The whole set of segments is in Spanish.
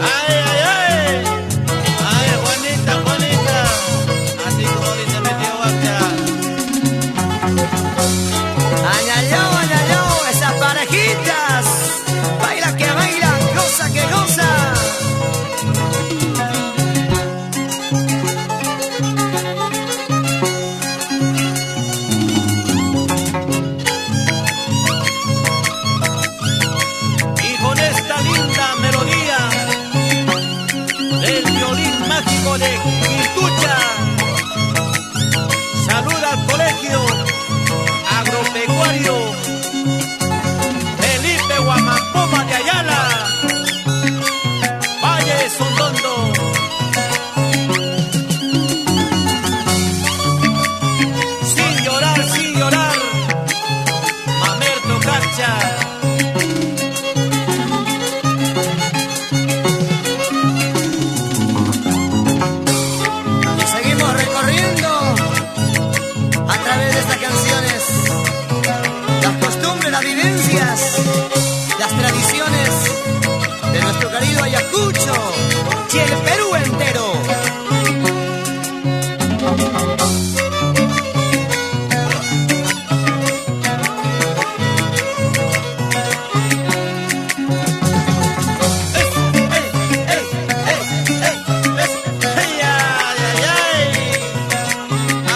Ay, ay, ay. Ay, Juanita, Juanita. Así como dice mi tío Bacta. Añayao, esas parejitas. Baila que baila, goza que goza. Y con esta linda melodía del violín mágico de Quintucha, saluda al colegio agropecuario Felipe Guamampoma de Ayala, Valle de Sondondo. Sin llorar, Mamerto Cacha. Y seguimos recorriendo a través de estas canciones las costumbres, las vivencias, las tradiciones de nuestro querido Ayacucho y el Perú entero.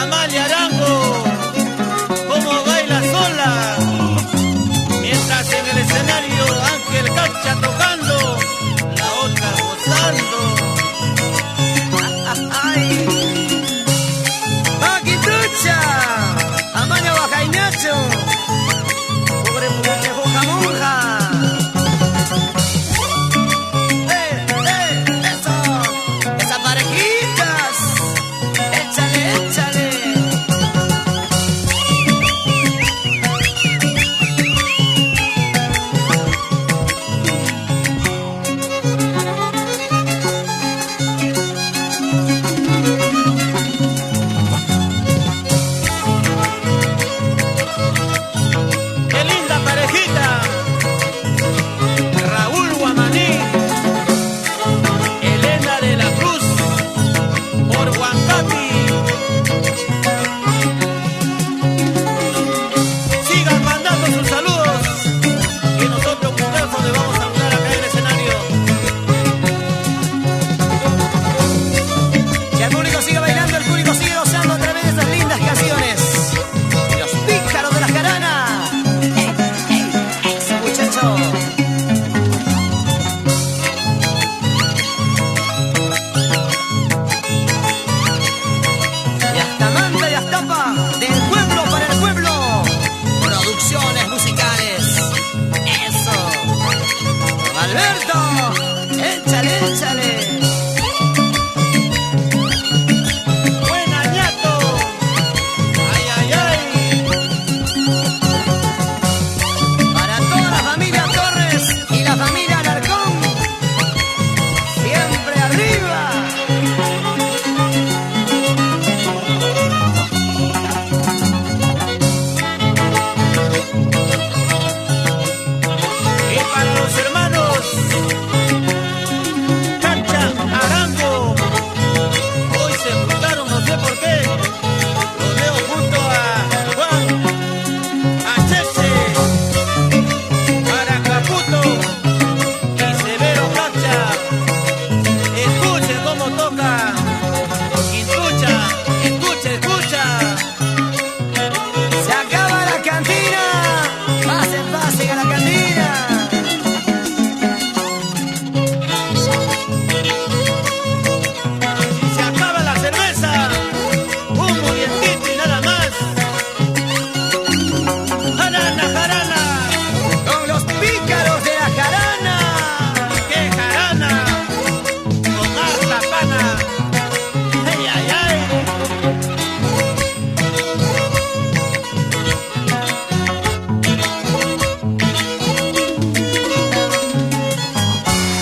Amalia Arango, cómo baila sola, mientras en el escenario Ángel Cacha tocando, la otra gozando. ¡Ay! ¡Paquitucha! ¡Amaño Bajainacho! ¡Pobre mujer monja monja! ¡Eso! ¡Esas parejitas! ¡Échale, échale! ¡Qué linda parejita! Raúl Guamaní, Elena de la Cruz, por Huancapi. Sigan mandando sus saludos, que nosotros gustosos le vamos a saludar acá en el escenario. Si el público sigue bailando, el público sigue gozando a través de esas lindas canciones. Los pícaros de la jarana. ¡Ese muchacho! Y hasta Manta y Astapa, del pueblo para el pueblo. Producciones musicales. ¡Eso! ¡Alberto! ¡Échale, échale! ¡Buena, ñato! ¡Ay, ay, ay! Para toda la familia Torres y la familia Alarcón, siempre arriba. Y para los hermanos Cacha Arango, hoy se juntaron, no sé por qué. Los veo junto a Juan, a Cheche, para Caputo y Severo Cacha. Escuchen cómo toca Quintucha, escucha. Se acaba la cantina. Pasen a la cantina. Se acaba la cerveza, un murientito y nada más. Jarana, Con los pícaros de la jarana. qué jarana, con harta pana. Ay, ay, ay.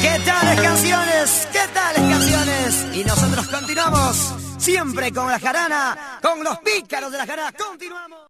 ¿Qué tales canciones? ¿Qué tales canciones? Y nosotros continuamos siempre con la jarana, con los pícaros de la jarana. Continuamos.